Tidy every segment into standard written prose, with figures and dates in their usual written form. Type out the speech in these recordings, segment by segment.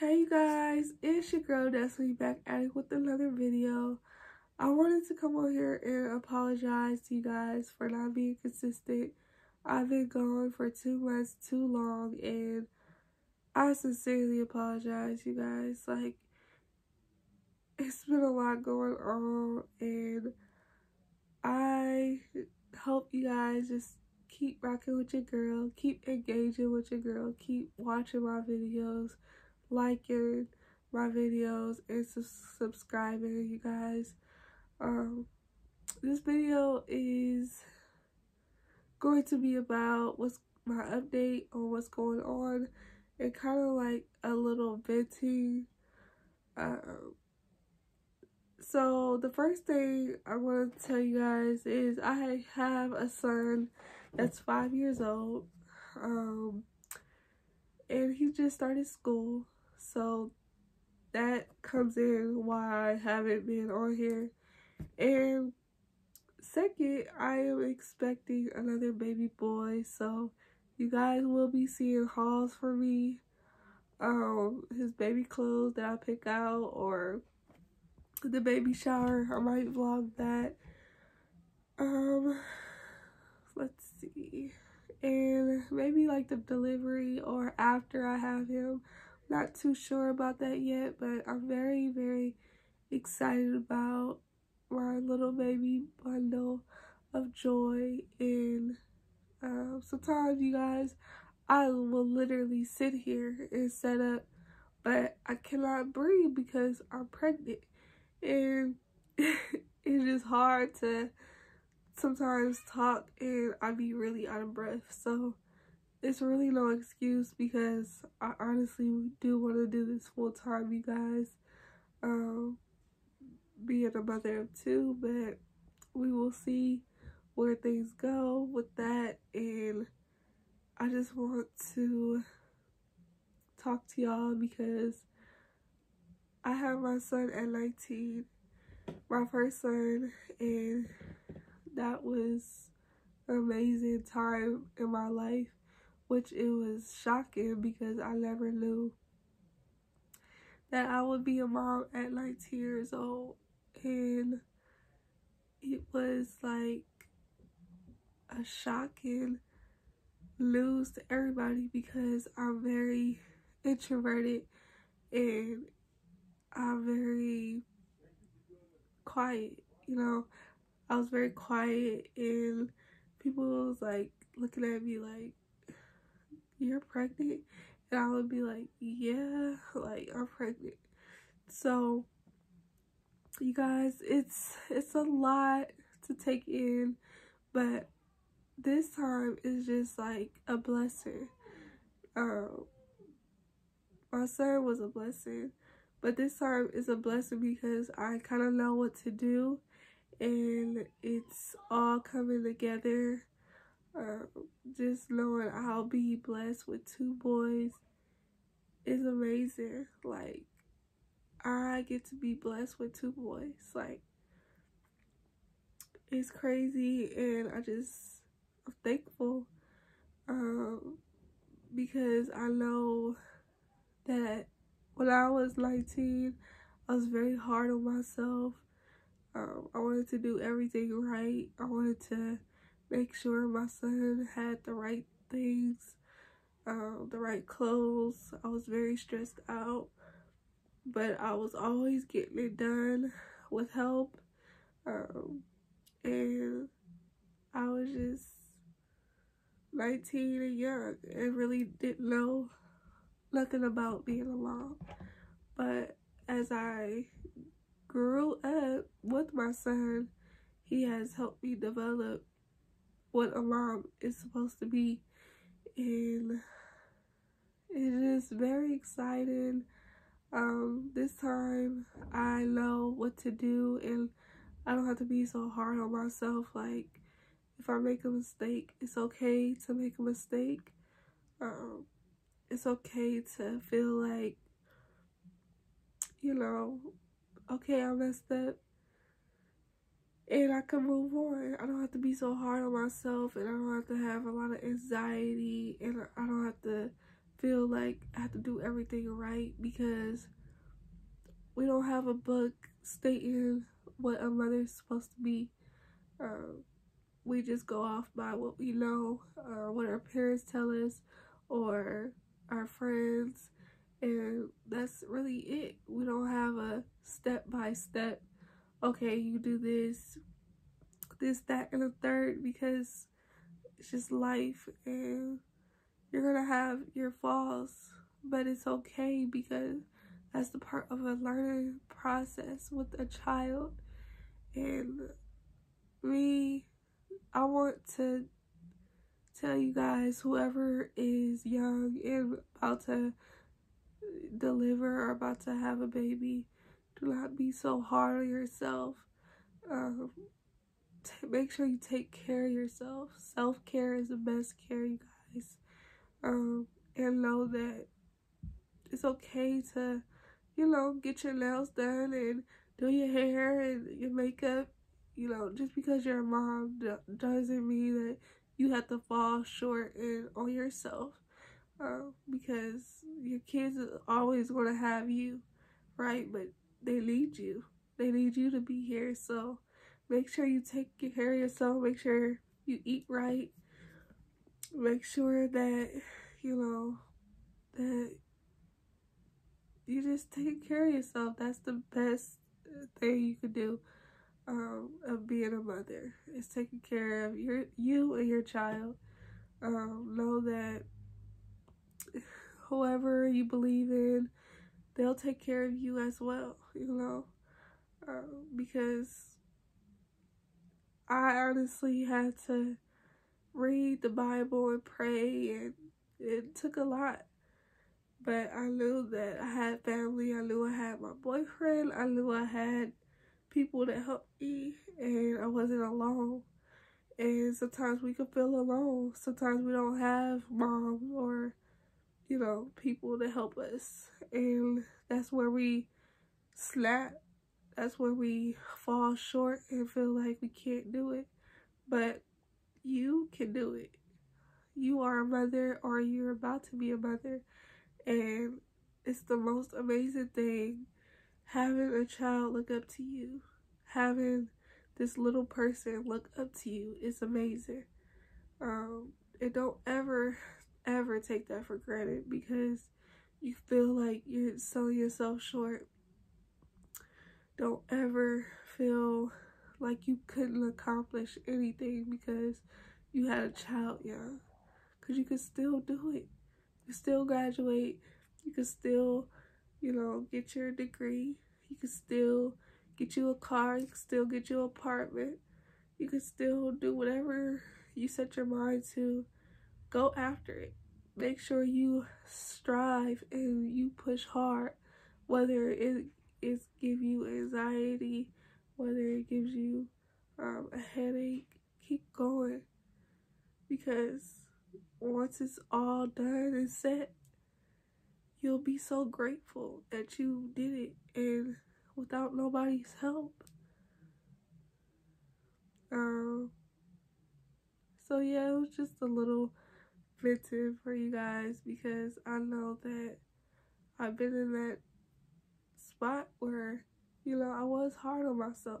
Hey you guys, it's your girl Destiny back at it with another video. I wanted to come on here and apologize to you guys for not being consistent. I've been gone for 2 months too long and I sincerely apologize, you guys. Like, it's been a lot going on and I hope you guys just keep rocking with your girl, keep engaging with your girl, keep watching my videos, liking my videos, and subscribing, you guys. This video is going to be about what's my update on what's going on and kind of like a little venting. So the first thing I want to tell you guys is I have a son that's 5 years old, and he just started school, so that comes in why I haven't been on here. And second, I am expecting another baby boy, so you guys will be seeing hauls for me, his baby clothes that I pick out, or the baby shower. I might vlog that. Let's see, and maybe like the delivery or after I have him. Not too sure about that yet, but I'm very, very excited about my little baby bundle of joy. And sometimes, you guys, I will literally sit here and set up, but I cannot breathe because I'm pregnant, and it's just hard to sometimes talk and I be really out of breath. So it's really no excuse because I honestly do want to do this full time, you guys. Being a mother of two, but we will see where things go with that. And I just want to talk to y'all because I have my son at 19, my first son, and that was an amazing time in my life, which it was shocking because I never knew that I would be a mom at 19 years old. And it was like a shocking news to everybody because I'm very introverted and I'm very quiet. I was very quiet and people was like looking at me like, "You're pregnant?" And I would be like, "Yeah, like I'm pregnant." So you guys, it's a lot to take in, but this time is just like a blessing. My son was a blessing, but this time is a blessing because I kind of know what to do and it's all coming together. Just knowing I'll be blessed with 2 boys is amazing. Like, I get to be blessed with 2 boys. Like, it's crazy, and I'm thankful, because I know that when I was 19, I was very hard on myself. I wanted to do everything right. I wanted to make sure my son had the right things, the right clothes. I was very stressed out, but I was always getting it done with help. And I was just 19 and young and really didn't know nothing about being a mom. But as I grew up with my son, he has helped me develop what a mom is supposed to be, and it is very exciting. This time I know what to do and I don't have to be so hard on myself. Like, if I make a mistake, it's okay to make a mistake. It's okay to feel like, okay, I messed up and I can move on. I don't have to be so hard on myself, and I don't have to have a lot of anxiety, and I don't have to feel like I have to do everything right because we don't have a book stating what a mother is supposed to be. We just go off by what we know or what our parents tell us or our friends, and that's really it. We don't have a step-by-step, okay, you do this, that, and the third, because it's just life and you're gonna have your falls, but it's okay because that's the part of a learning process with a child. And me, I want to tell you guys, whoever is young and about to deliver or about to have a baby, do not be so hard on yourself. Make sure you take care of yourself. Self-care is the best care, you guys. And know that it's okay to, get your nails done and do your hair and your makeup. Just because you're a mom doesn't mean that you have to fall short on yourself. Because your kids are always going to have you, right? But they need you. They need you to be here. So make sure you take care of yourself. Make sure you eat right. Make sure that, that you just take care of yourself. That's the best thing you could do of being a mother, is taking care of you and your child. Know that whoever you believe in, they'll take care of you as well, because I honestly had to read the Bible and pray, and it took a lot. But I knew that I had family. I knew I had my boyfriend. I knew I had people that helped me, and I wasn't alone. And sometimes we can feel alone. Sometimes we don't have moms or, people to help us. And that's where we snap. That's where we fall short and feel like we can't do it. But you can do it. You are a mother, or you're about to be a mother. And it's the most amazing thing, having a child look up to you. Having this little person look up to you is amazing. And don't ever take that for granted because you feel like you're selling yourself short. Don't ever feel like you couldn't accomplish anything because you had a child young. Because you can still do it. You can still graduate. You can still, get your degree. You can still get you a car. You can still get you an apartment. You can still do whatever you set your mind to. Go after it. Make sure you strive and you push hard. Whether it give you anxiety, whether it gives you a headache, keep going. Because once it's all done and set, you'll be so grateful that you did it, and without nobody's help. So yeah, it was just a little venting for you guys because I know that I've been in that spot where, I was hard on myself.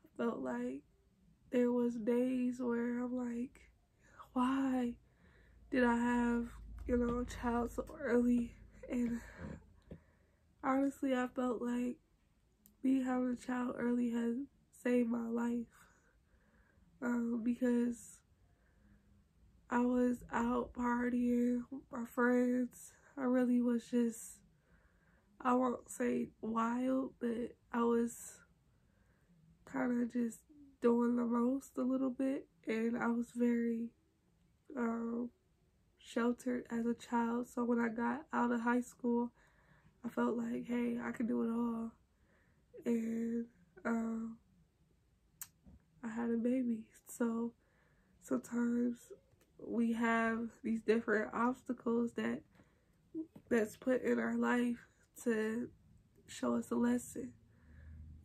I felt like there was days where I'm like, why did I have, a child so early? And honestly, I felt like me having a child early has saved my life. Because I was out partying with my friends. I really was just, I won't say wild, but I was kind of just doing the most a little bit. And I was very sheltered as a child. So when I got out of high school, I felt like, hey, I can do it all. And I had a baby. So sometimes we have these different obstacles that's put in our life to show us a lesson.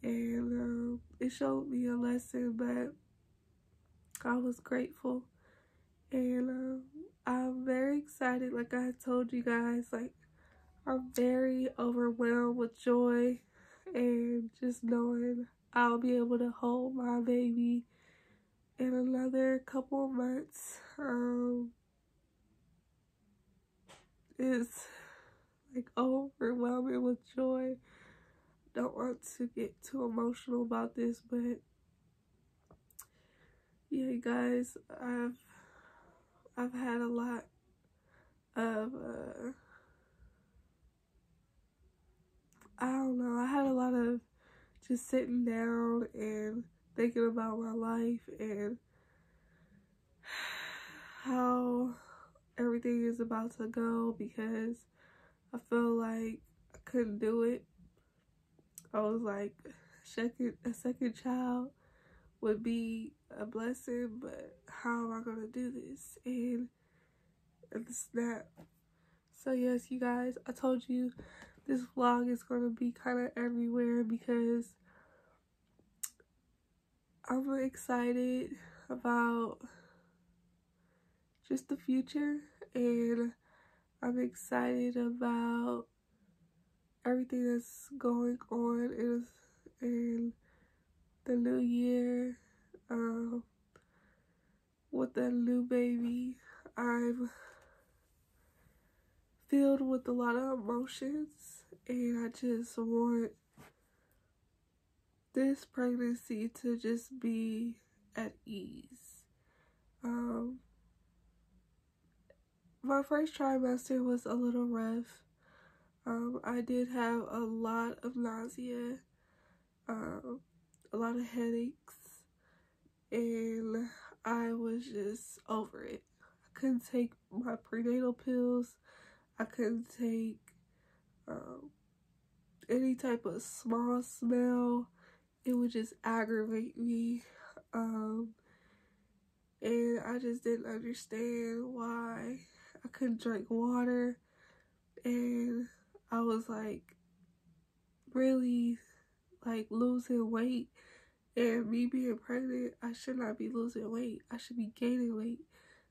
And it showed me a lesson, but I was grateful. And I'm very excited. Like I told you guys, like I'm very overwhelmed with joy and just knowing I'll be able to hold my baby in another couple of months. It's like overwhelming with joy. Don't want to get too emotional about this, but yeah, you guys, I've had a lot of I don't know, I had a lot of just sitting down and thinking about my life and how everything is about to go, because I feel like I couldn't do it. I was like, a second child would be a blessing, but how am I gonna do this? And the snap. So yes, you guys, I told you this vlog is gonna be kind of everywhere because I'm excited about just the future, and I'm excited about everything that's going on in the new year. With the new baby, I'm filled with a lot of emotions, and I just want this pregnancy to just be at ease. My first trimester was a little rough. I did have a lot of nausea, a lot of headaches, and I was just over it. I couldn't take my prenatal pills. I couldn't take any type of small smell. It would just aggravate me. And I just didn't understand why I couldn't drink water. And I was like really like losing weight. And me being pregnant, I should not be losing weight. I should be gaining weight.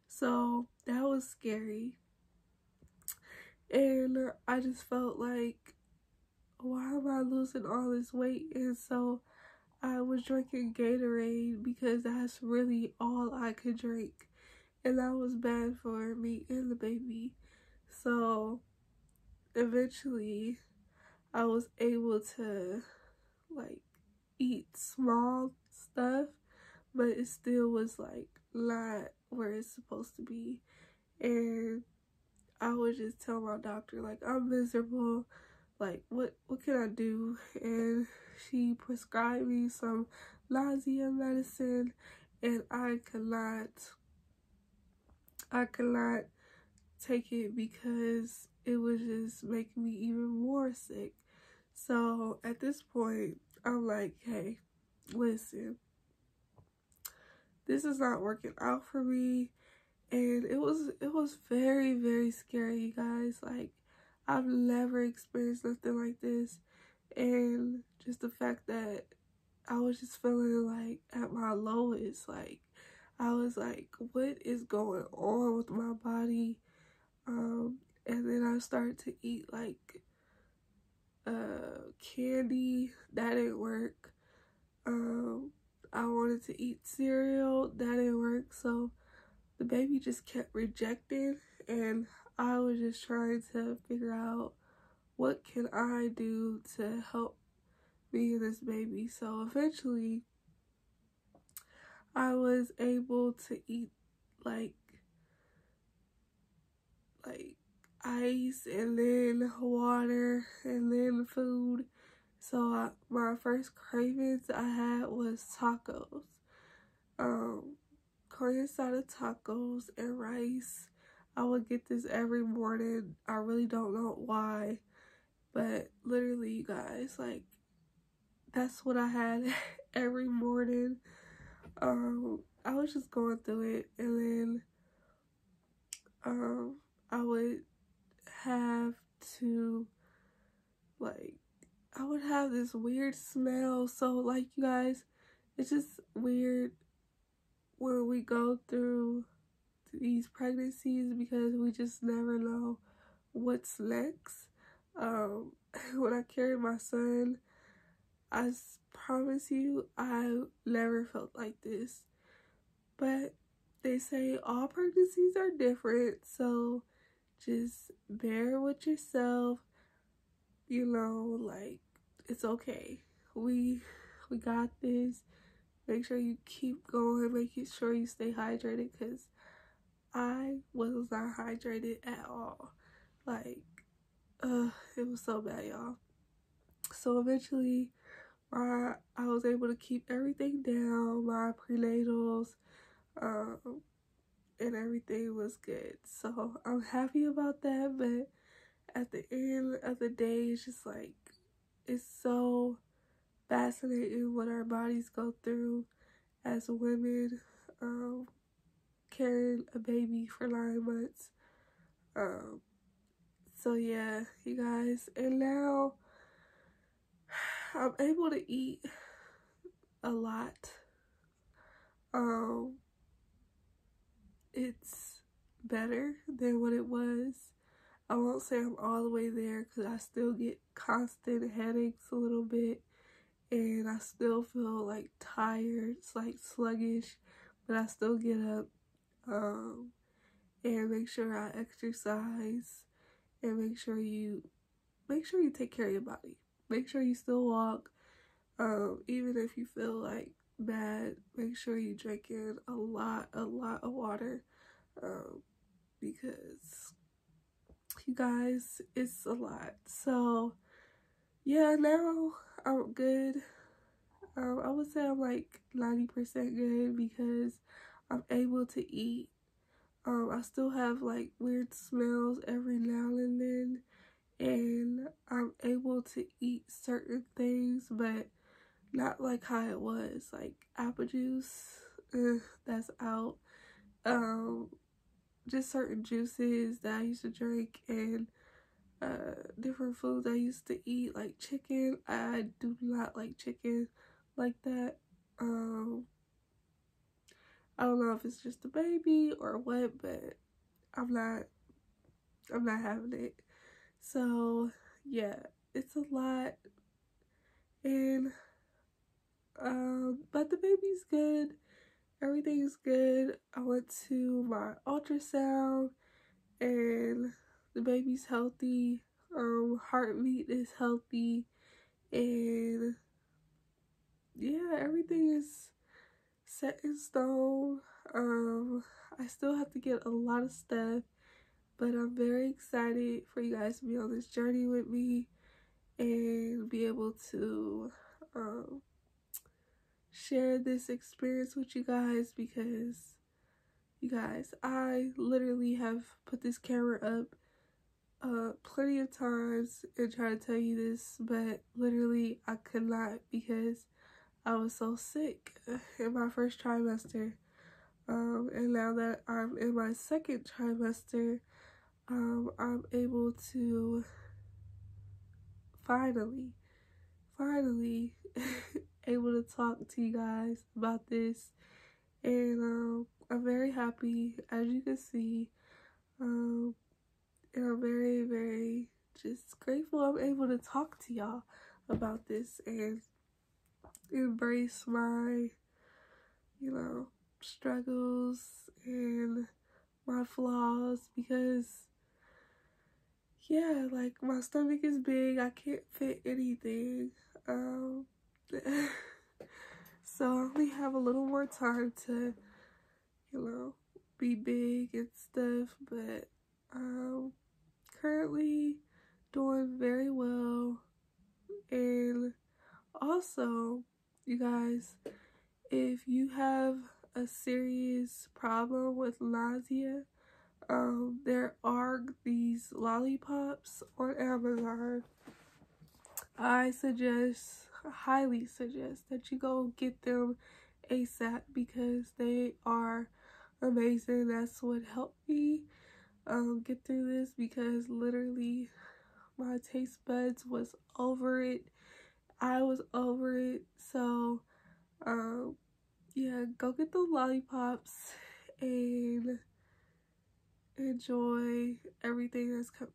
So that was scary. And I just felt like, why am I losing all this weight? And so I was drinking Gatorade because that's really all I could drink. And that was bad for me and the baby. So eventually I was able to like eat small stuff, but it still was like not where it's supposed to be. And I would just tell my doctor, like, I'm miserable, like what can I do? And she prescribed me some nausea medicine, and I could not take it because it was just making me even more sick. So at this point, I'm like, hey, listen, this is not working out for me. And it was very, very scary, you guys. Like, I've never experienced nothing like this. And just the fact that I was just feeling like at my lowest, like I was like, what is going on with my body? And then I started to eat like candy. That didn't work. I wanted to eat cereal. That didn't work. So the baby just kept rejecting, and I was just trying to figure out what can I do to help me and this baby. So eventually I was able to eat like ice and then water and then food. So my first cravings I had was tacos. Corn asada tacos and rice. I would get this every morning. I really don't know why, but literally, you guys, like, that's what I had every morning. I was just going through it, and then I would have to, like, I would have this weird smell. So, like, you guys, it's just weird when we go through these pregnancies because we just never know what's next. When I carried my son, I promise you, I never felt like this. But they say all pregnancies are different, so just bear with yourself. You know, like, it's okay. We got this. Make sure you keep going, making sure you stay hydrated, because I was not hydrated at all. Like, it was so bad, y'all. So eventually, I was able to keep everything down, my prenatals, and everything was good. So I'm happy about that, but at the end of the day, it's just like, it's so fascinating what our bodies go through as women, carrying a baby for 9 months. So yeah, you guys, and now I'm able to eat a lot. It's better than what it was. I won't say I'm all the way there because I still get constant headaches a little bit, and I still feel like tired. It's like sluggish, but I still get up and make sure I exercise, and make sure you take care of your body. Make sure you still walk. Even if you feel like bad, make sure you drink in a lot of water. Because you guys, it's a lot. So yeah, now I'm good. I would say I'm like 90% good because I'm able to eat. I still have like weird smells every now and then, and I'm able to eat certain things, but not like how it was. Like apple juice, that's out. Just certain juices that I used to drink, and different foods I used to eat, like chicken. I do not like chicken like that. I don't know if it's just the baby or what, but I'm not having it. So yeah, it's a lot, and but the baby's good. Everything's good. I went to my ultrasound, and the baby's healthy. Heartbeat is healthy, and yeah, everything is set in stone. I still have to get a lot of stuff, but I'm very excited for you guys to be on this journey with me and be able to share this experience with you guys, because you guys, I literally have put this camera up plenty of times and try to tell you this, but literally I could not because I was so sick in my first trimester. And now that I'm in my second trimester, I'm able to finally able to talk to you guys about this, and I'm very happy, as you can see, and I'm very, very just grateful I'm able to talk to y'all about this and embrace my, struggles and my flaws, because yeah, like, my stomach is big, I can't fit anything, so I only have a little more time to, be big and stuff, but currently doing very well. And also, you guys, if you have a serious problem with nausea, there are these lollipops on Amazon. I highly suggest that you go get them ASAP because they are amazing. That's what helped me get through this, because literally my taste buds was over it. I was over it. So yeah, go get the lollipops, and enjoy everything that's coming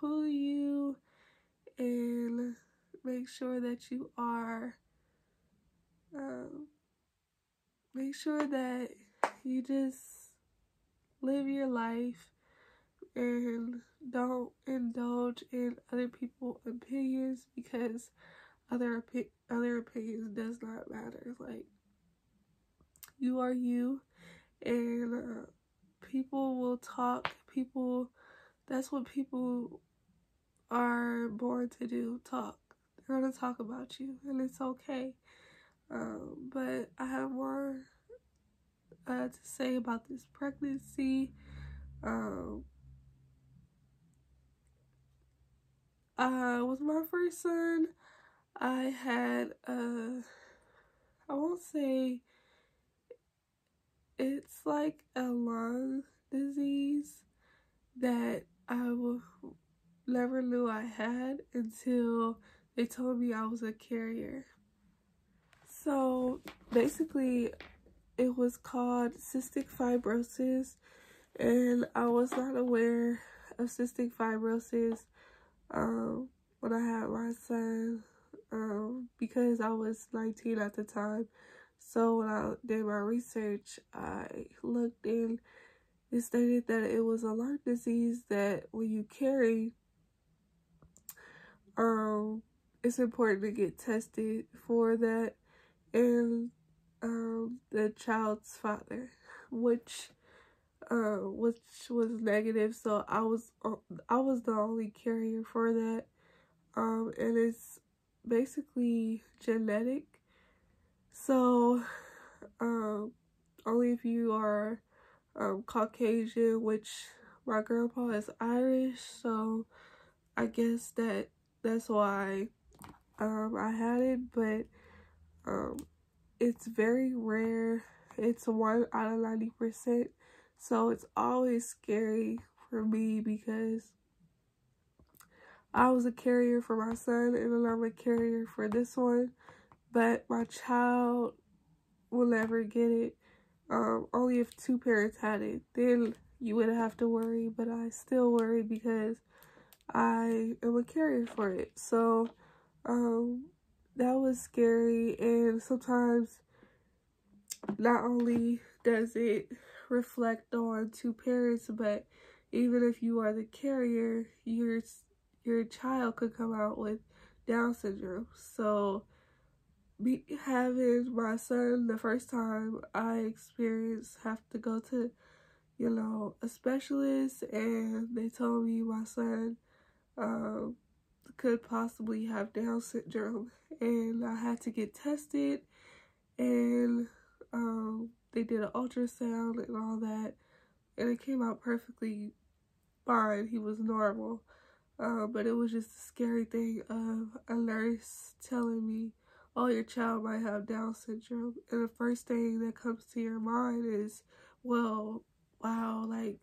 to you, and make sure that you are, um, make sure that you just live your life and don't indulge in other people's opinions, because other opinions does not matter. Like, you are you, and people will talk. That's what people are born to do, talk. They're gonna talk about you, and it's okay. But I have more to say about this pregnancy. With my first son, I had I won't say it's like a lung disease that never knew I had until they told me I was a carrier. So basically, it was called cystic fibrosis, and I was not aware of cystic fibrosis when I had my son, because I was 19 at the time. So when I did my research, I looked and it stated that it was a lung disease that when you carry, it's important to get tested for that, and the child's father, which was negative. So I was the only carrier for that, and it's basically genetic. So only if you are Caucasian, which my grandpa is Irish, so I guess that's why I had it. But it's very rare. It's 1 out of 90%. So it's always scary for me, because I was a carrier for my son, and then I'm a carrier for this one. But my child will never get it. Only if 2 parents had it, then you would have to worry. But I still worry because I am a carrier for it. So that was scary. And sometimes not only does it reflect on 2 parents, but even if you are the carrier, your child could come out with Down syndrome. So having my son, the first time I experienced have to go to, a specialist, and they told me my son could possibly have Down syndrome, and I had to get tested, and they did an ultrasound and all that, and it came out perfectly fine. He was normal. But it was just a scary thing of a nurse telling me, oh, your child might have Down syndrome. And the first thing that comes to your mind is, well, wow, like,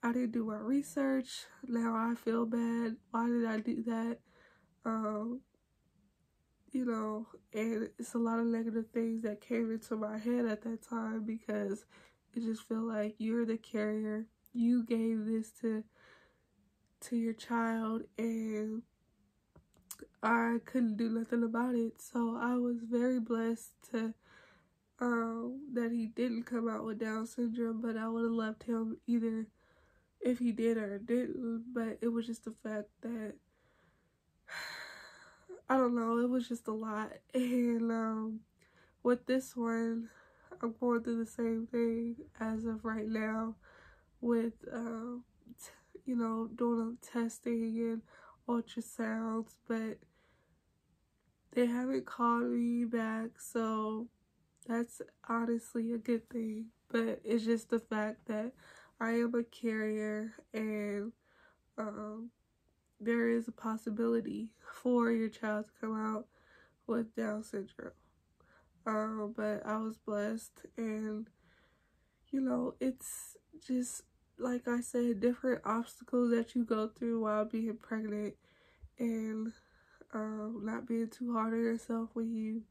I didn't do my research. Now I feel bad. Why did I do that? And it's a lot of negative things that came into my head at that time, because it just feel like you're the carrier. You gave this to your child, and I couldn't do nothing about it. So I was very blessed to that he didn't come out with Down syndrome, but I would have loved him either if he did or didn't. But it was just the fact that I don't know, it was just a lot. And with this one, I'm going through the same thing as of right now with doing testing and ultrasounds, but they haven't called me back, so that's honestly a good thing. But it's just the fact that I am a carrier, and there is a possibility for your child to come out with Down syndrome. But I was blessed, and it's just, like I said, different obstacles that you go through while being pregnant, and not being too hard on yourself when you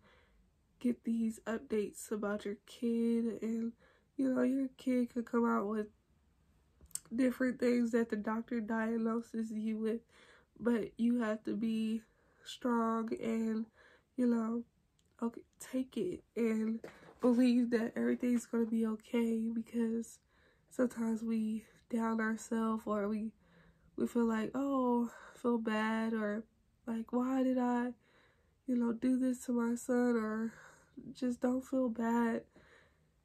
get these updates about your kid. And your kid could come out with different things that the doctor diagnoses you with, but you have to be strong and, you know, okay, take it and believe that everything's going to be okay, because sometimes we down ourselves, or we feel like, oh, feel bad, or like, why did I, you know, do this to my son, or just don't feel bad,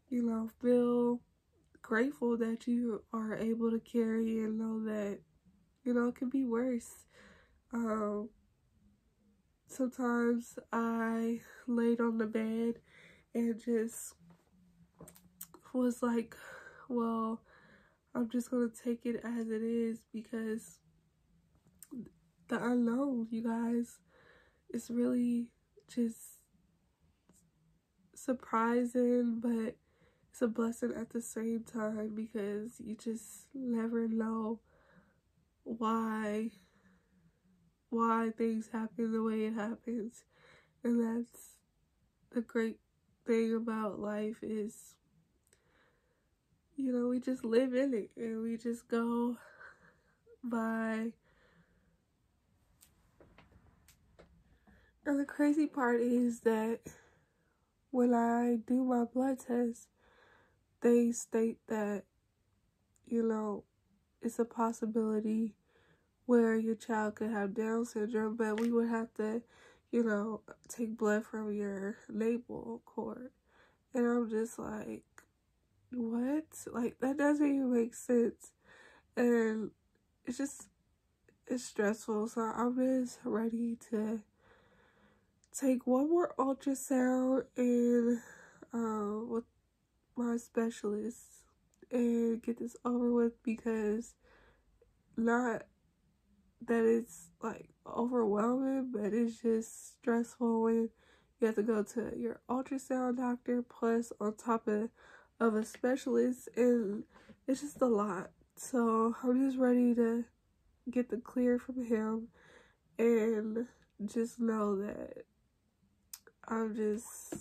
you know, feel grateful that you are able to carry and know that, you know, it could be worse. Sometimes I laid on the bed and just was like, well, I'm just gonna take it as it is, because the unknown, you guys, is really just surprising, but it's a blessing at the same time, because you just never know why things happen the way it happens. And that's the great thing about life, is, you know, we just live in it and we just go by. And the crazy part is that when I do my blood test, they state that, you know, it's a possibility where your child could have Down syndrome, but we would have to, you know, take blood from your navel cord. And I'm just like, what? Like, that doesn't even make sense. And it's stressful. So I'm just ready to take one more ultrasound and with my specialist and get this over with, because not that it's like overwhelming, but it's just stressful when you have to go to your ultrasound doctor plus on top of a specialist, and it's just a lot. So I'm just ready to get the clear from him and just know that I'm just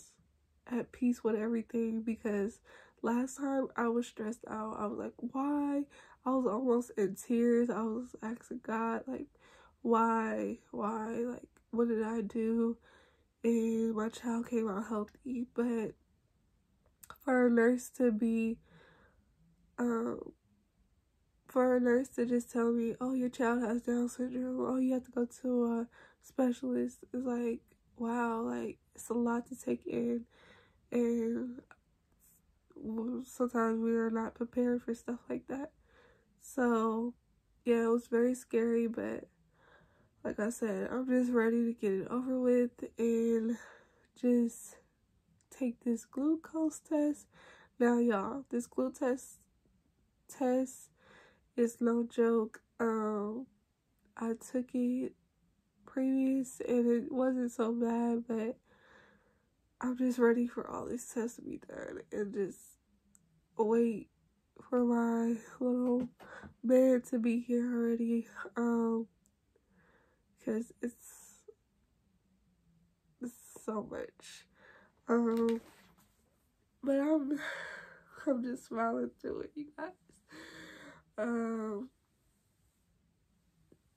at peace with everything, because last time I was stressed out. I was like, why? I was almost in tears. I was asking God, like, why? Like, what did I do? And my child came out healthy. But for a nurse to be, for a nurse to just tell me, oh, your child has Down syndrome, oh, you have to go to a specialist, is like, wow, like, it's a lot to take in. And sometimes we are not prepared for stuff like that. So yeah, it was very scary, but like I said, I'm just ready to get it over with and just take this glucose test. Now y'all, this glucose test is no joke. I took it previous and it wasn't so bad, but I'm just ready for all these tests to be done and just wait for my little man to be here already. Because it's so much. But I'm just smiling through it, you guys.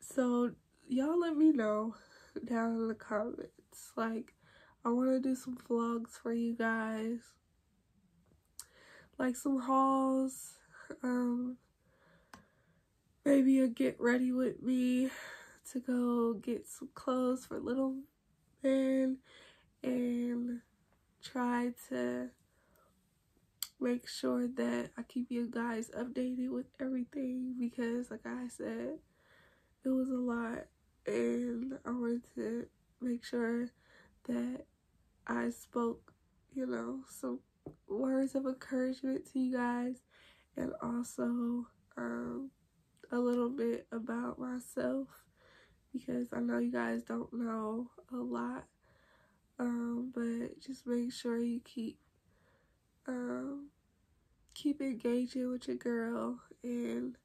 So y'all let me know down in the comments. Like, I want to do some vlogs for you guys, like some hauls. Maybe a get ready with me to go get some clothes for little man, and try to make sure that I keep you guys updated with everything, because like I said, it was a lot, and I wanted to make sure that I spoke, you know, some words of encouragement to you guys, and also a little bit about myself, because I know you guys don't know a lot, but just make sure you keep engaging with your girl, and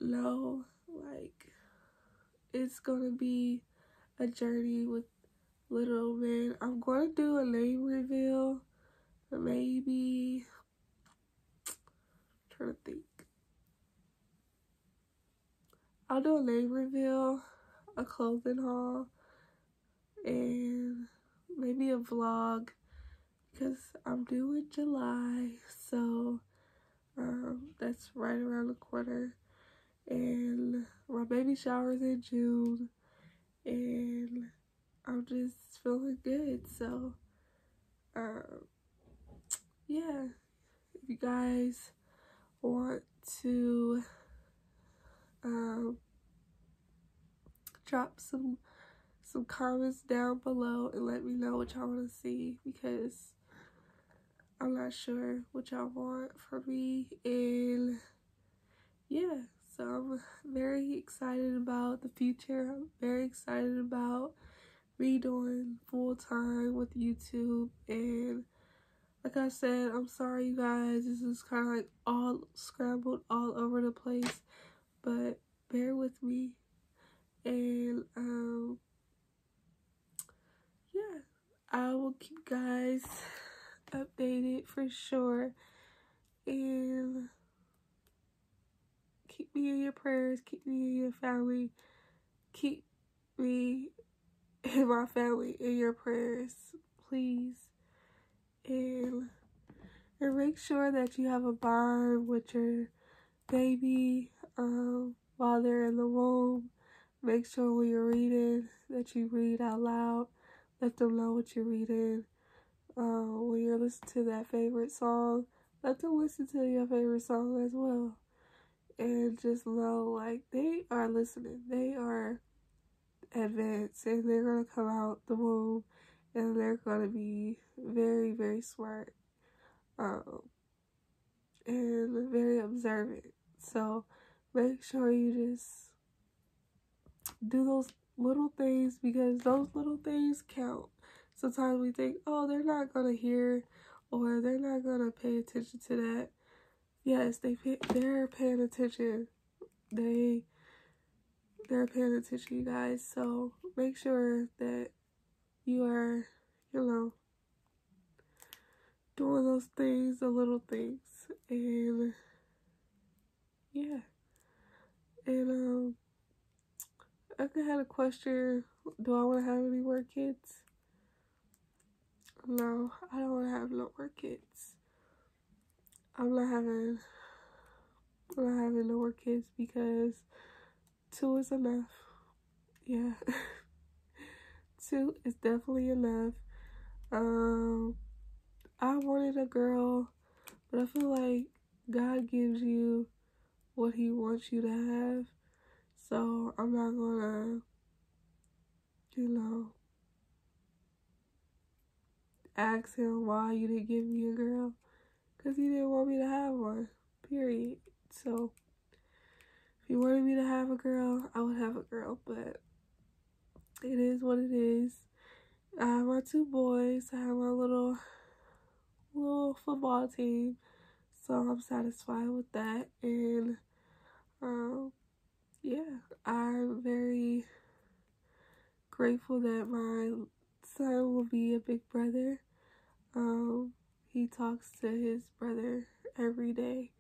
know, like, it's gonna be a journey with little man. I'm gonna do a name reveal, maybe, I'm trying to think, I'll do a name reveal, a clothing haul, and maybe a vlog because I'm due in July, so that's right around the corner. And my baby shower's in June, and I'm just feeling good. So yeah, if you guys want to drop some comments down below and let me know what y'all want to see, because I'm not sure what y'all want from me. And yeah, so I'm very excited about the future. I'm very excited about me doing full time with YouTube. And like I said, I'm sorry you guys, this is kind of like all scrambled all over the place, but bear with me. And yeah, I will keep you guys updated for sure, and keep me in your prayers, keep me in your family, keep me and my family in your prayers, please. And make sure that you have a bond with your baby while they're in the womb. Make sure when you're reading that you read out loud. Let them know what you're reading. When you're listening to that favorite song, let them listen to your favorite song as well. And just know, like, they are listening. They are advanced, and they're going to come out the womb, and they're going to be very, very smart. And very observant. So make sure you just do those little things, because those little things count. Sometimes we think, oh, they're not gonna hear, or they're not gonna pay attention to that. Yes, they're paying attention. They're paying attention, you guys. So make sure that you are, doing those things, the little things. And yeah. And I had a question. Do I want to have any more kids? No, I don't want to have no more kids. I'm not having no more kids because 2 is enough. Yeah. 2 is definitely enough. I wanted a girl, but I feel like God gives you what he wants you to have. So I'm not gonna, ask him why you didn't give me a girl, because he didn't want me to have one, period. So if he wanted me to have a girl, I would have a girl, but it is what it is. I have my 2 boys. I have my little football team, so I'm satisfied with that. And yeah, I'm very grateful that my son will be a big brother. He talks to his brother every day,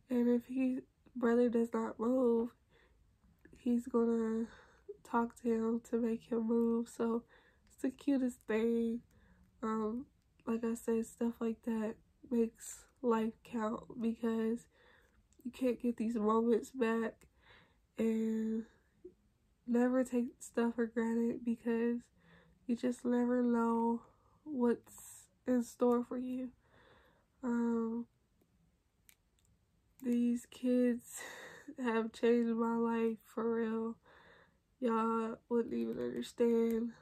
and if his brother does not move, he's gonna talk to him to make him move. So it's the cutest thing. Like I said, stuff like that makes life count, because you can't get these moments back. And never take stuff for granted, because you just never know what's in store for you. These kids have changed my life for real. Y'all wouldn't even understand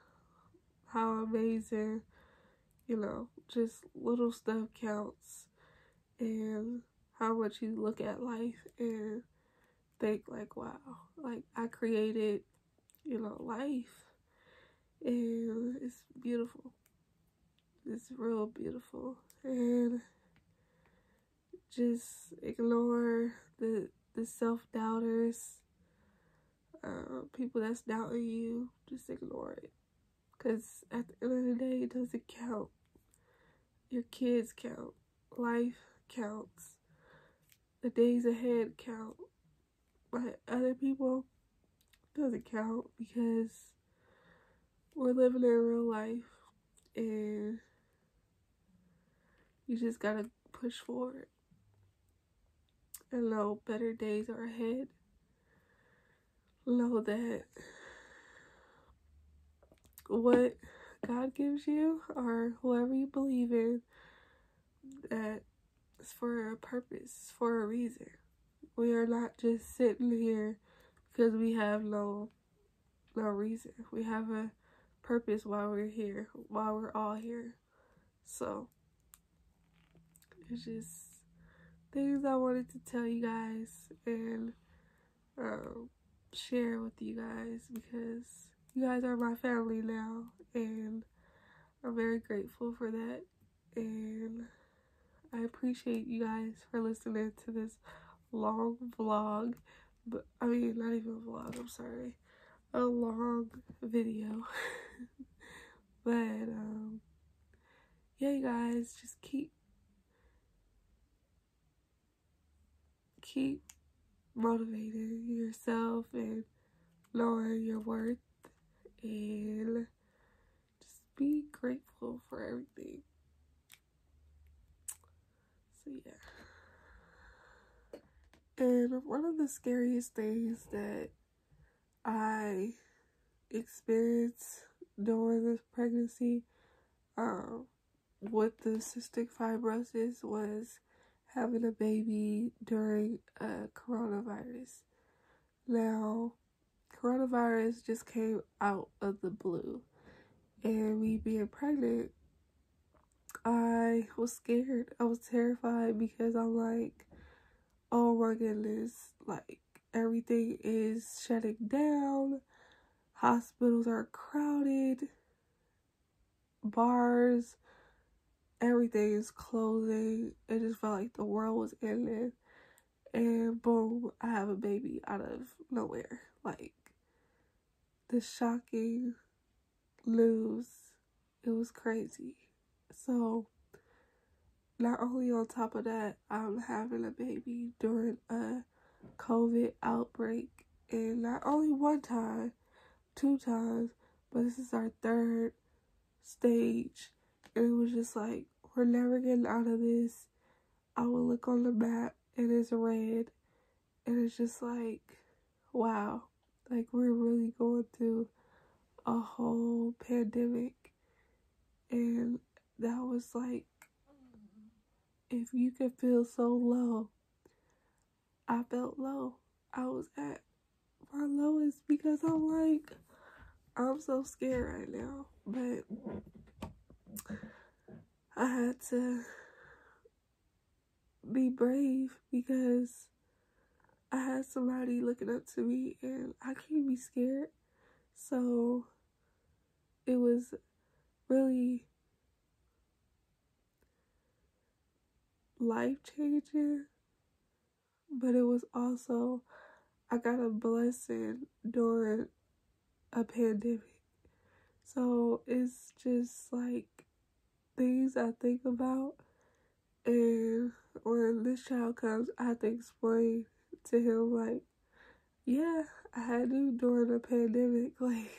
how amazing, just little stuff counts, and how much you look at life and think like, wow, like I created, life, and it's beautiful. It's real beautiful. And just ignore the self-doubters, people that's doubting you. Just ignore it, because at the end of the day, it doesn't count. Your kids count. Life counts. The days ahead count. But other people, doesn't count because we're living in real life and you just gotta push forward and know better days are ahead. Know that what God gives you or whoever you believe in, that is for a purpose, for a reason. We are not just sitting here because we have no reason. We have a purpose while we're here, while we're all here. So it's just things I wanted to tell you guys and share with you guys, because you guys are my family now and I'm very grateful for that. And I appreciate you guys for listening to this long vlog. But I mean, not even a vlog, I'm sorry. A long video. But yeah, you guys, just keep motivating yourself and knowing your worth, and just be grateful for everything. So yeah. And one of the scariest things that I experienced during this pregnancy with the cystic fibrosis was having a baby during coronavirus. Now, coronavirus just came out of the blue, and me being pregnant, I was scared. I was terrified because I'm like, oh my goodness, like everything is shutting down, hospitals are crowded, bars, everything is closing. It just felt like the world was ending. And boom, I have a baby out of nowhere. Like, the shocking news, it was crazy. So, not only on top of that, I'm having a baby during a COVID outbreak. And not only one time, 2 times, but this is our 3rd stage. And it was just like, we're never getting out of this. I would look on the map and it's red. And it's just like, wow. Like, we're really going through a whole pandemic. And that was like, if you could feel so low, I felt low. I was at my lowest because I'm like, I'm so scared right now. But I had to be brave because I had somebody looking up to me and I can't be scared. So it was really life-changing, but it was also, I got a blessing during a pandemic. So it's just like things I think about, and when this child comes, I have to explain to him, like, yeah, I had you during a pandemic. Like,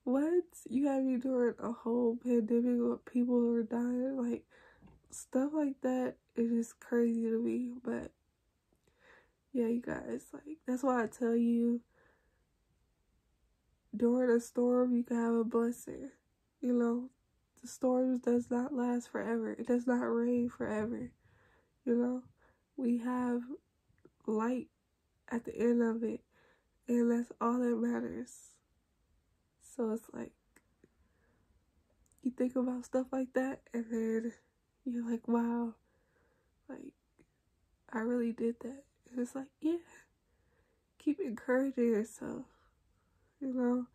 what? You had me during a whole pandemic where people were dying? Like, stuff like that is just crazy to me. But yeah, you guys, like, that's why I tell you, during a storm, you can have a blessing. You know, the storms does not last forever. It does not rain forever. You know, we have light at the end of it, and that's all that matters. So it's like, you think about stuff like that, and then you're like, wow, like, I really did that. And it's like, yeah, keep encouraging yourself, you know,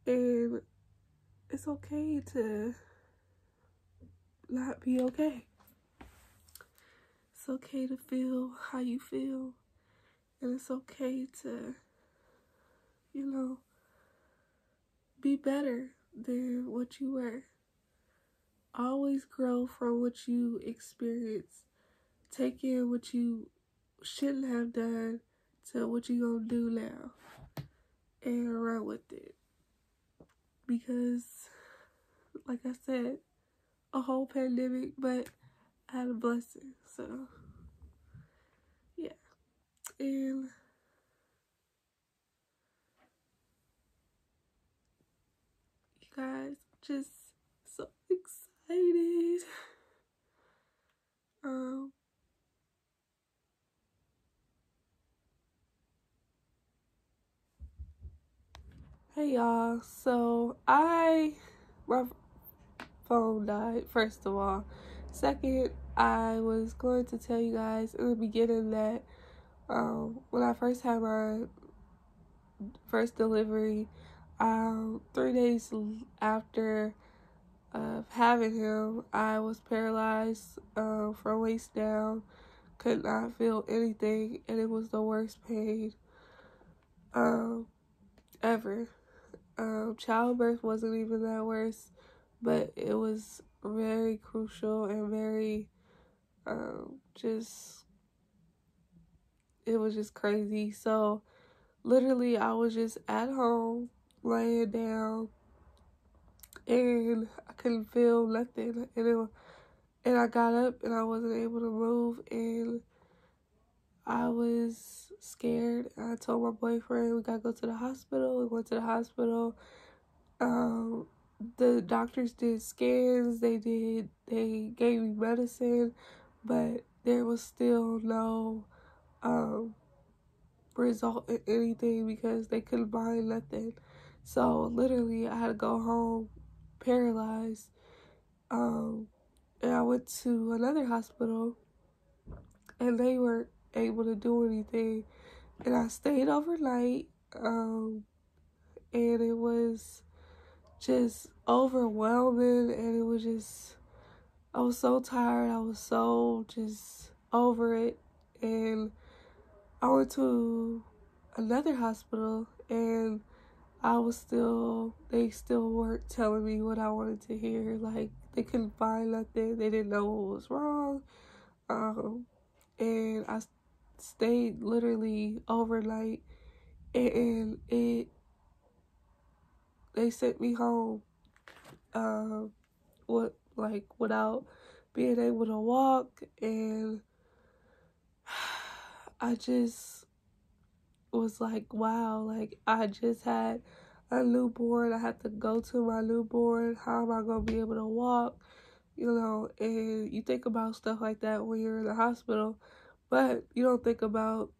and it's okay to not be okay. It's okay to feel how you feel, and it's okay to, you know, be better than what you were. Always grow from what you experience. Take in what you shouldn't have done to what you gonna do now. and run with it. Because, like I said, a whole pandemic, but I had a blessing. So, yeah. And you guys, just so excited. Hey y'all, so my phone died, first of all. Second, I was going to tell you guys in the beginning that when I first had my first delivery, 3 days after having him, I was paralyzed from waist down, could not feel anything, and it was the worst pain ever. Childbirth wasn't even that worse, but it was very crucial and very it was just crazy. So literally I was just at home laying down and I couldn't feel nothing, and I got up and I wasn't able to move, and I was scared. I told my boyfriend we gotta go to the hospital. We went to the hospital. The doctors did scans, they gave me medicine, but there was still no result in anything because they couldn't find nothing. So literally I had to go home paralyzed. And I went to another hospital and they weren't able to do anything. And I stayed overnight, and it was just overwhelming, and it was just, I was so tired, I was so just over it, and I went to another hospital, and they still weren't telling me what I wanted to hear. Like, they couldn't find nothing, they didn't know what was wrong, and I stayed literally overnight, and they sent me home, without being able to walk, and I just was like, wow, like I just had a newborn. I had to go to my newborn. How am I gonna be able to walk? And you think about stuff like that when you're in the hospital, but you don't think about,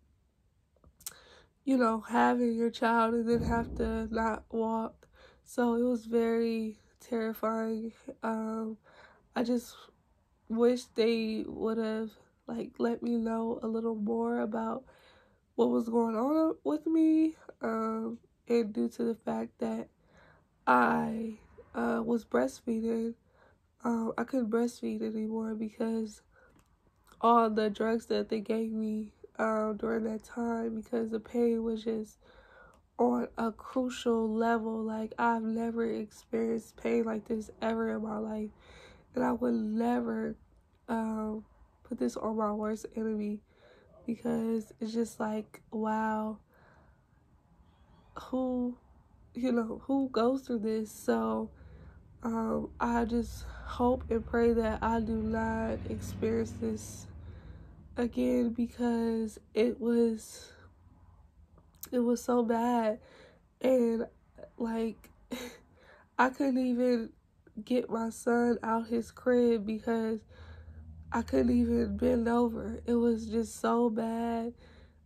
having your child and then have to not walk. So it was very terrifying. I just wish they would have let me know a little more about what was going on with me, and due to the fact that I was breastfeeding, I couldn't breastfeed anymore because all the drugs that they gave me during that time, because the pain was just on a crucial level. Like, I've never experienced pain like this ever in my life, and I would never put this on my worst enemy, because it's just like, wow, who goes through this? So I just hope and pray that I do not experience this again, because it was so bad. And like I couldn't even get my son out his crib because I couldn't even bend over. It was just so bad.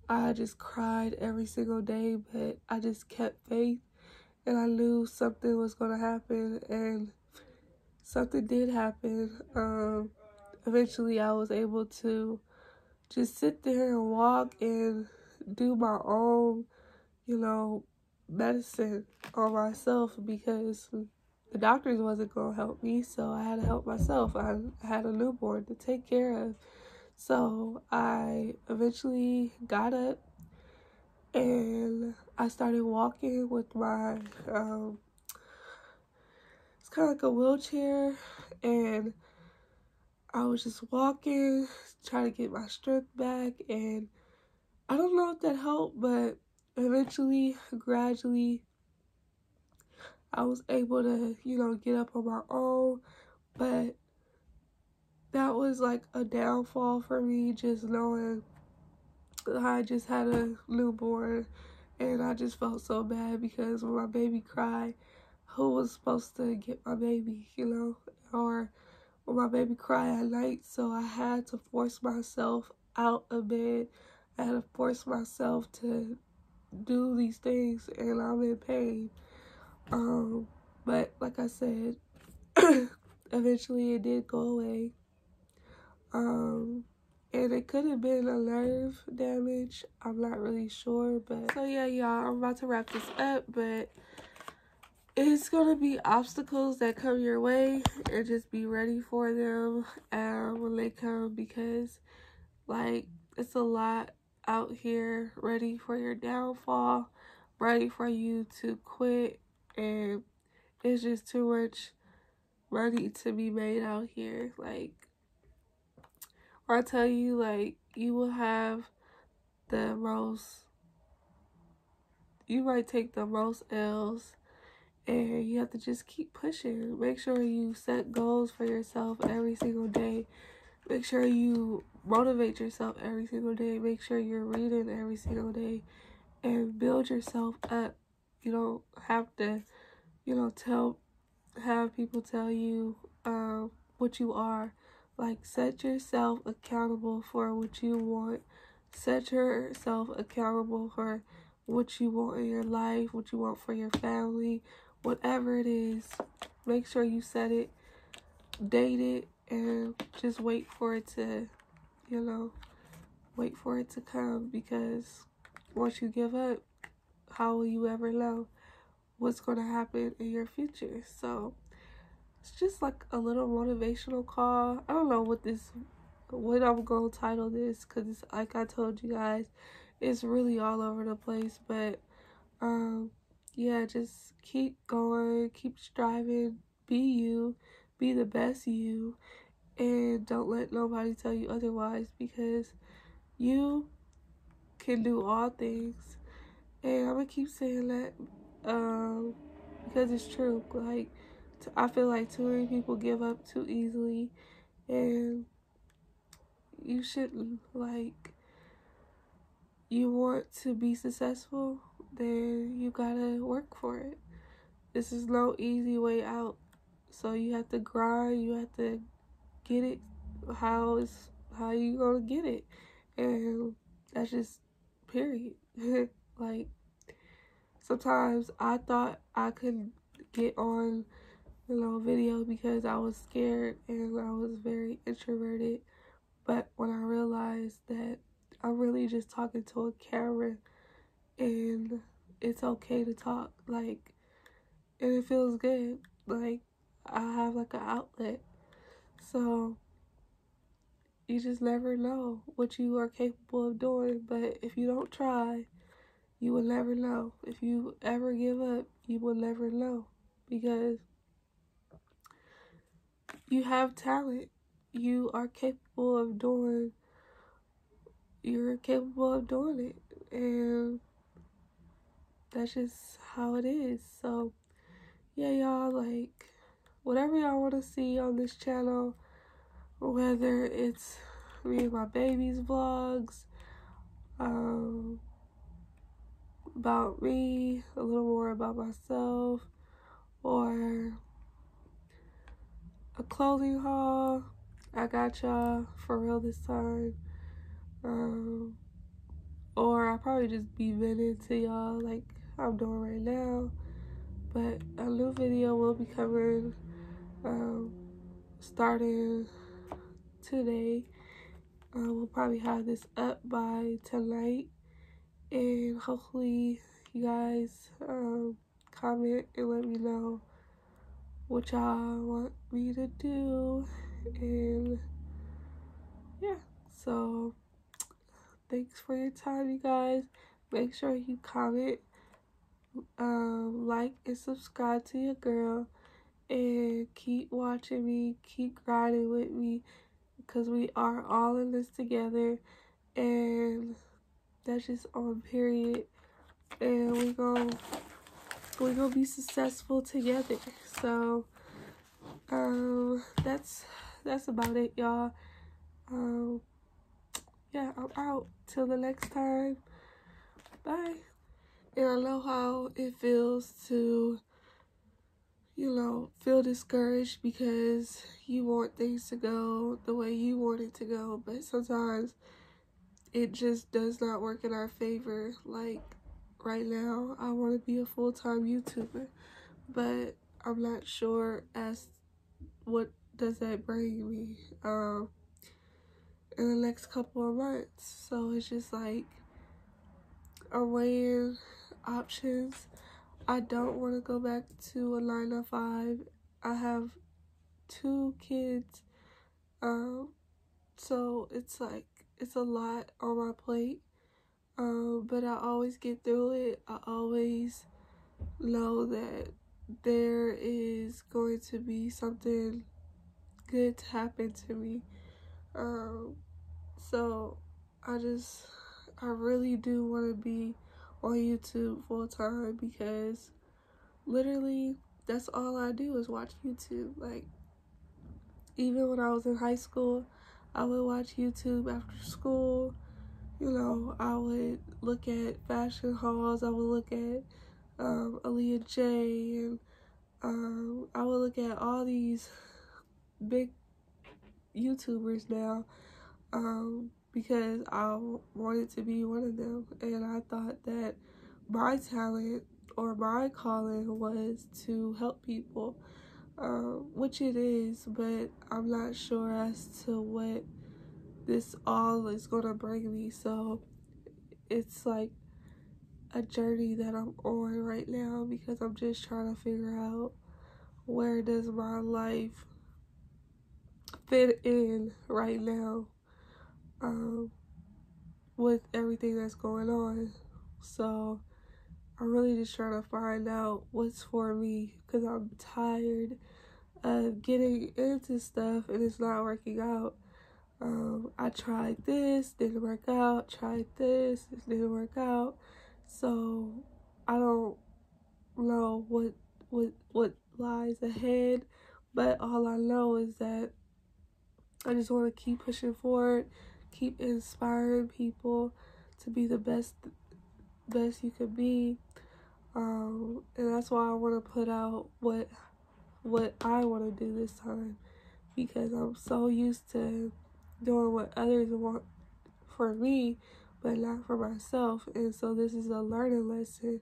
I just cried every single day, but I just kept faith, and I knew something was going to happen, and something did happen. Eventually I was able to just sit there and walk and do my own, medicine on myself, because the doctors wasn't going to help me, so I had to help myself. I had a newborn to take care of. So I eventually got up and I started walking with my, it's kind of like a wheelchair, and I was just walking, trying to get my strength back, and I don't know if that helped, but eventually, gradually, I was able to, you know, get up on my own, but that was like a downfall for me, just knowing I just had a newborn, and I just felt so bad because when my baby cried, who was supposed to get my baby, you know, or when my baby cried at night. So I had to force myself out of bed. I had to force myself to do these things, and I'm in pain. But like I said, eventually it did go away. And it could have been a nerve damage. I'm not really sure, but so yeah, y'all, I'm about to wrap this up, but it's gonna be obstacles that come your way, and just be ready for them when they come, because like it's a lot out here ready for your downfall, ready for you to quit, and it's just too much money to be made out here. Like, or I tell you, like, you will have the most, you might take the most L's, and you have to just keep pushing. Make sure you set goals for yourself every single day. Make sure you motivate yourself every single day. Make sure you're reading every single day, and build yourself up. You don't have to, you know, have people tell you what you are. Like, set yourself accountable for what you want. Set yourself accountable for what you want in your life, what you want for your family, whatever it is. Make sure you set it, date it, and just wait for it to, you know, wait for it to come. Because once you give up, how will you ever know what's going to happen in your future? So it's just like a little motivational call. I don't know what I'm going to title this, because like I told you guys, it's really all over the place. But yeah, just keep going, keep striving, be you, be the best you, and don't let nobody tell you otherwise, because you can do all things. And I'm gonna keep saying that because it's true. Like, I feel like too many people give up too easily, and you shouldn't. Like, you want to be successful, then you gotta work for it. This is no easy way out. So you have to grind, you have to get it. How you gonna get it? And that's just period. Like, sometimes I thought I couldn't get on, you know, video because I was scared and I was very introverted. But when I realized that I'm really just talking to a camera, and it's okay to talk, like, and it feels good. Like, I have like an outlet. So you just never know what you are capable of doing. But if you don't try, you will never know. If you ever give up, you will never know, because you have talent. You are capable of doing, you're capable of doing it. And that's just how it is. So yeah, y'all, like, whatever y'all want to see on this channel, whether it's me and my baby's vlogs, about me, a little more about myself, or a clothing haul, I got y'all for real this time. Or I'll probably just be venting to y'all like I'm doing right now. But a new video will be coming starting today. We'll probably have this up by tonight, and hopefully you guys comment and let me know what y'all want me to do. And yeah, so thanks for your time, you guys. Make sure you comment, like, and subscribe to your girl, and keep watching me, keep grinding with me, because we are all in this together. And that's just on period. and we gonna be successful together. So that's about it, y'all. Yeah, I'm out till the next time. Bye. And I know how it feels to, feel discouraged because you want things to go the way you want it to go, but sometimes it just does not work in our favor. Like right now, I want to be a full-time YouTuber, but I'm not sure as what does that bring me in the next couple of months. So it's just like I'm weighing options. I don't want to go back to a 9 to 5. I have 2 kids, so it's like it's a lot on my plate. But I always get through it. I always know that there is going to be something good to happen to me. So I really do want to be on YouTube full time because literally that's all I do is watch YouTube. Like, even when I was in high school, I would watch YouTube after school. I would look at fashion hauls. I would look at Aaliyah J, and I would look at all these big YouTubers now because I wanted to be one of them, and I thought that my talent or my calling was to help people, which it is, but I'm not sure as to what this all is gonna bring me. So it's like a journey that I'm on right now because I'm just trying to figure out where does my life fit in right now with everything that's going on. So I'm really just trying to find out what's for me because I'm tired of getting into stuff and it's not working out. I tried this, didn't work out, tried this, it didn't work out. So I don't know what lies ahead, but all I know is that I just want to keep pushing forward, keep inspiring people to be the best you could be. And that's why I want to put out what I want to do this time, because I'm so used to doing what others want for me, but not for myself. And so this is a learning lesson,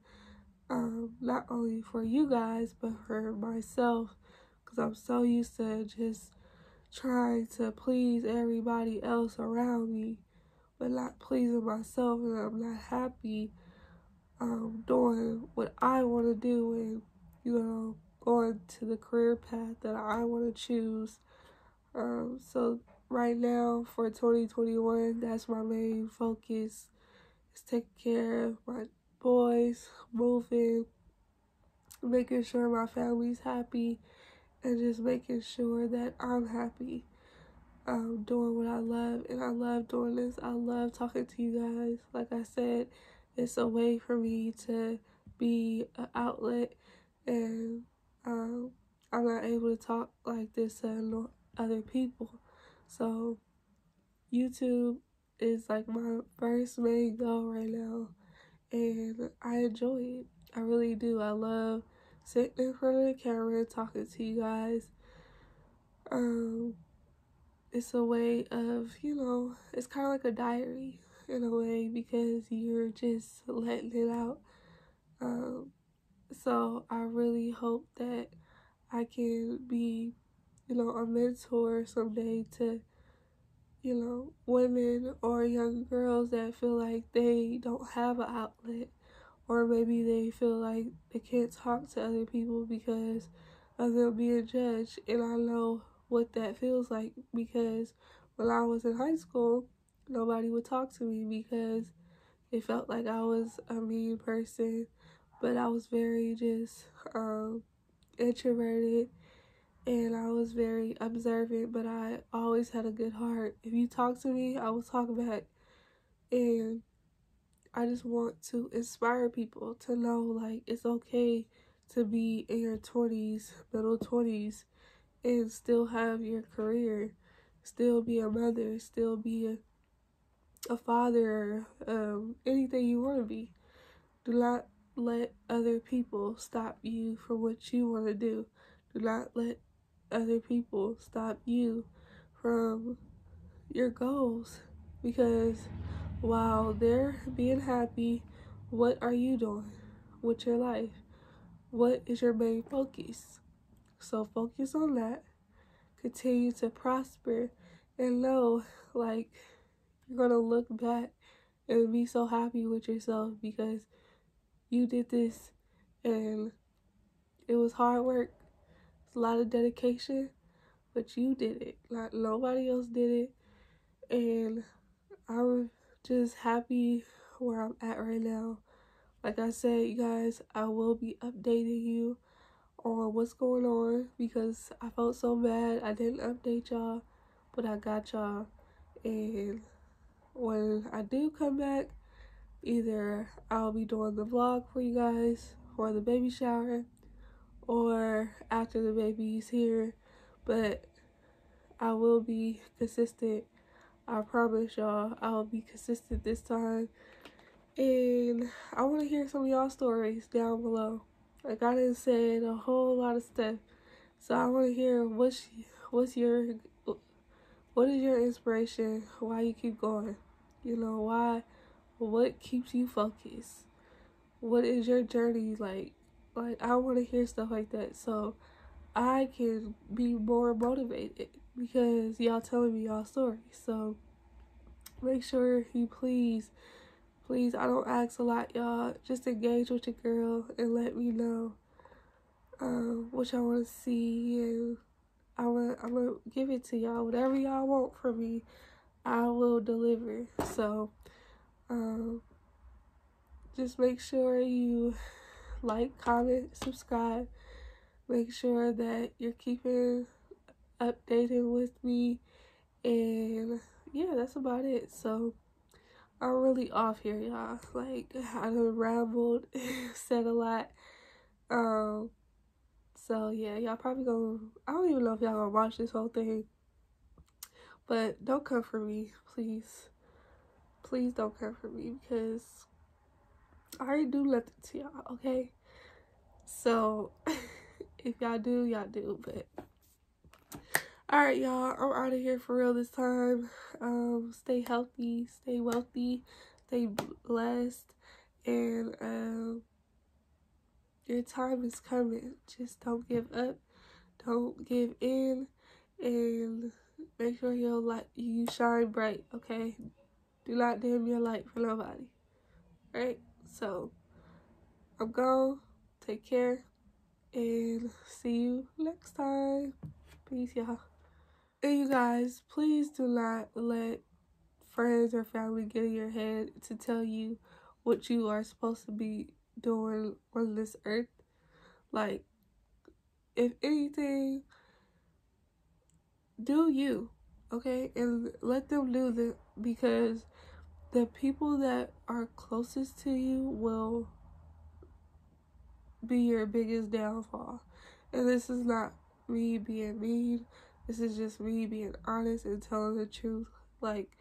not only for you guys, but for myself, because I'm so used to just trying to please everybody else around me, but not pleasing myself, and I'm not happy doing what I want to do and, going to the career path that I want to choose. So right now for 2021, that's my main focus, is taking care of my boys, moving, making sure my family's happy, and just making sure that I'm happy. Doing what I love, and I love doing this. I love talking to you guys. Like I said, it's a way for me to be an outlet, and I'm not able to talk like this to other people. So YouTube is like my first main goal right now, and I enjoy it. I really do. I love sitting in front of the camera and talking to you guys. It's a way of, it's kind of like a diary in a way, because you're just letting it out. So I really hope that I can be, a mentor someday to, women or young girls that feel like they don't have an outlet, or maybe they feel like they can't talk to other people because of them being judged. And I know what that feels like, because when I was in high school, nobody would talk to me because they felt like I was a mean person. But I was very just introverted, and I was very observant, but I always had a good heart. If you talk to me, I will talk back. And I just want to inspire people to know, like, it's okay to be in your 20s, middle 20s, and still have your career, still be a mother, still be a father, anything you want to be. Do not let other people stop you from what you want to do. Do not let other people stop you from your goals, because while they're being happy, what are you doing with your life? What is your main focus? So focus on that. Continue to prosper and know, like, you're gonna look back and be so happy with yourself because you did this, and it was hard work. It's a lot of dedication, but you did it. Like, nobody else did it. And I'm just happy where I'm at right now. Like I said, you guys, I will be updating you on what's going on because I felt so bad I didn't update y'all, but I got y'all. And when I do come back, either I'll be doing the vlog for you guys for the baby shower or after the baby's here, but I will be consistent. I promise y'all I'll be consistent this time. And I want to hear some of y'all stories down below. Like, I done said a whole lot of stuff, so I want to hear what is your inspiration, why you keep going, you know, what keeps you focused, what is your journey like I want to hear stuff like that so I can be more motivated because y'all telling me y'all stories. So make sure you please, I don't ask a lot, y'all, just engage with your girl and let me know what y'all want to see, and I'm gonna give it to y'all. Whatever y'all want from me, I will deliver. So just make sure you like, comment, subscribe. Make sure that you're keeping updated with me, and yeah, that's about it. So I'm really off here, y'all. Like, I done rambled, said a lot. So yeah, y'all probably gonna, I don't even know if y'all gonna watch this whole thing, but don't come for me, please. Please don't come for me because I already do nothing to y'all, okay? So if y'all do, y'all do, but alright, y'all, I'm out of here for real this time. Stay healthy, stay wealthy, stay blessed, and your time is coming. Just don't give up, don't give in, and make sure you shine bright, okay? Do not dim your light for nobody, right? So I'm gone. Take care, and see you next time. Peace, y'all. And you guys, please do not let friends or family get in your head to tell you what you are supposed to be doing on this earth. Like, if anything, do you, okay? And let them do that, because the people that are closest to you will be your biggest downfall. And this is not me being mean. This is just me being honest and telling the truth. Like,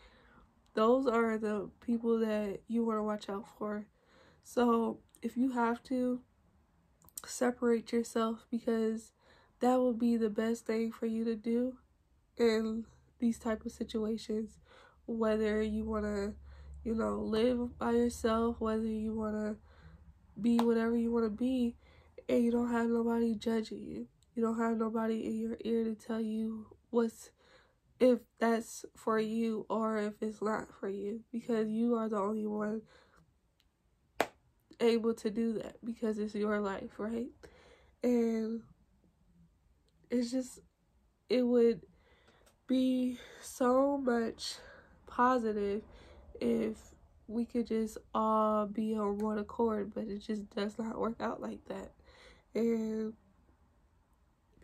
those are the people that you want to watch out for. So if you have to, separate yourself, because that will be the best thing for you to do in these type of situations. Whether you want to, live by yourself, whether you want to be whatever you want to be, and you don't have nobody judging you. You don't have nobody in your ear to tell you if that's for you or if it's not for you, because you are the only one able to do that, because it's your life, right? And it would be so much positive if we could just all be on one accord, but it just does not work out like that. And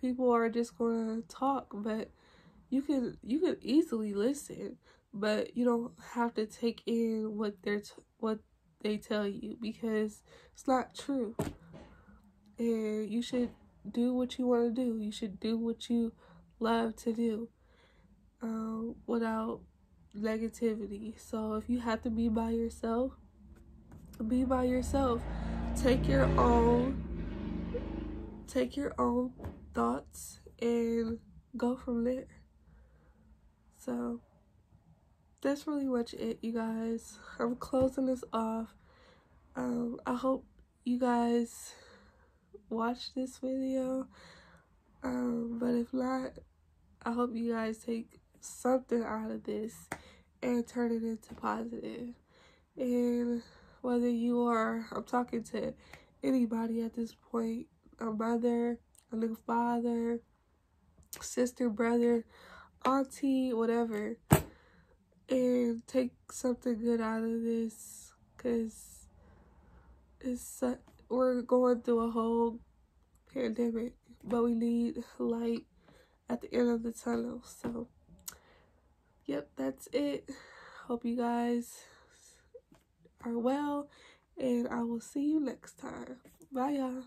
people are just gonna talk, but you can easily listen, but you don't have to take in what they tell you, because it's not true. And you should do what you want to do. You should do what you love to do, without negativity. So if you have to be by yourself, be by yourself. Take your own thoughts and go from there. So that's really much it, you guys. I'm closing this off. I hope you guys watch this video. But if not, I hope you guys take something out of this and turn it into positive. And whether you are, I'm talking to anybody at this point, a mother, a new father, sister, brother, auntie, whatever, and take something good out of this, because we're going through a whole pandemic, but we need light at the end of the tunnel. So yep, that's it. Hope you guys are well, and I will see you next time. Bye, y'all.